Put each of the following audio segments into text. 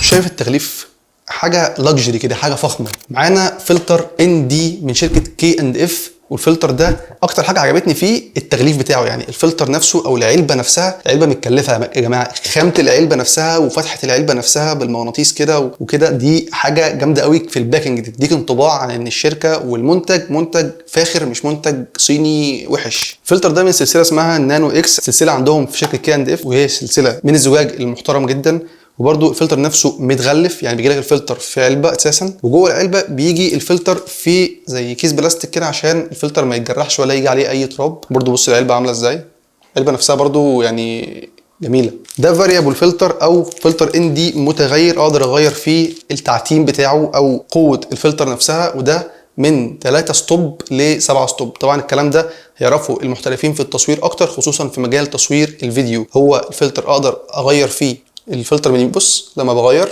شايف التغليف حاجه لاكجري كده، حاجه فخمه. معانا فلتر ان دي من شركه كي اند اف، والفلتر ده اكتر حاجه عجبتني فيه التغليف بتاعه. يعني الفلتر نفسه او العلبه نفسها، العلبه متكلفه يا جماعه، خامه العلبه نفسها وفتحه العلبه نفسها بالمغناطيس كده وكده، دي حاجه جامده قوي في الباكنج، تديك انطباع عن ان الشركه والمنتج منتج فاخر، مش منتج صيني وحش. الفلتر ده من سلسله اسمها نانو اكس، سلسله عندهم في شركه كي اند اف، وهي سلسله من الزجاج المحترم جدا. وبرده الفلتر نفسه متغلف، يعني بيجي لك الفلتر في علبه اساسا، وجوه العلبه بيجي الفلتر في زي كيس بلاستيك كده عشان الفلتر ما يتجرحش ولا يجي عليه اي تراب. برده بص العلبه عامله ازاي، العلبه نفسها برده يعني جميله. ده فاريبل فلتر او فلتر ان دي متغير، اقدر اغير فيه التعتيم بتاعه او قوه الفلتر نفسها، وده من 3 ستوب ل 7 ستوب. طبعا الكلام ده هيعرفوا المحترفين في التصوير اكتر، خصوصا في مجال تصوير الفيديو. هو الفلتر اقدر اغير فيه الفلتر من، بص لما بغير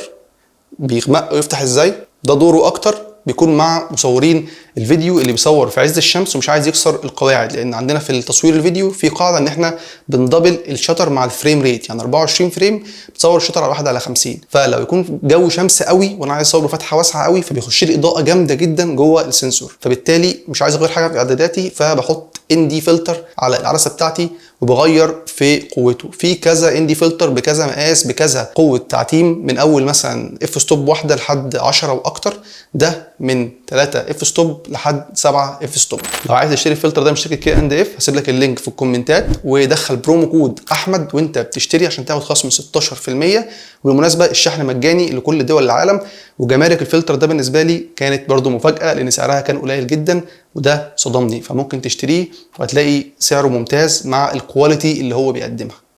بيغمق ويفتح ازاي. ده دوره اكتر بيكون مع مصورين الفيديو اللي بيصور في عز الشمس ومش عايز يكسر القواعد، لان عندنا في التصوير الفيديو في قاعده ان احنا بندبل الشطر مع الفريم ريت، يعني 24 فريم بتصور الشطر على 1 على 50. فلو يكون جو شمس قوي وانا عايز اصور بفتحه واسعه قوي، فبيخش لي اضاءه جامده جدا جوه السنسور، فبالتالي مش عايز اغير حاجه في اعداداتي، فبحط ان دي فلتر على العدسه بتاعتي وبغير في قوته. في كذا ان دي فلتر بكذا مقاس بكذا قوه تعتيم، من اول مثلا اف ستوب واحده لحد 10 واكتر، ده من 3 اف ستوب لحد 7 اف ستوب. لو عايز تشتري الفلتر ده من شركه كي اند اف هسيب لك اللينك في الكومنتات، ودخل برومو كود احمد وانت بتشتري عشان تاخد خصم 16%. وبالمناسبه الشحن مجاني لكل دول العالم. وجمارك الفلتر ده بالنسبه لي كانت برده مفاجاه، لان سعرها كان قليل جدا وده صدمني، فممكن تشتريه وهتلاقي سعره ممتاز مع الكواليتي اللي هو بيقدمها.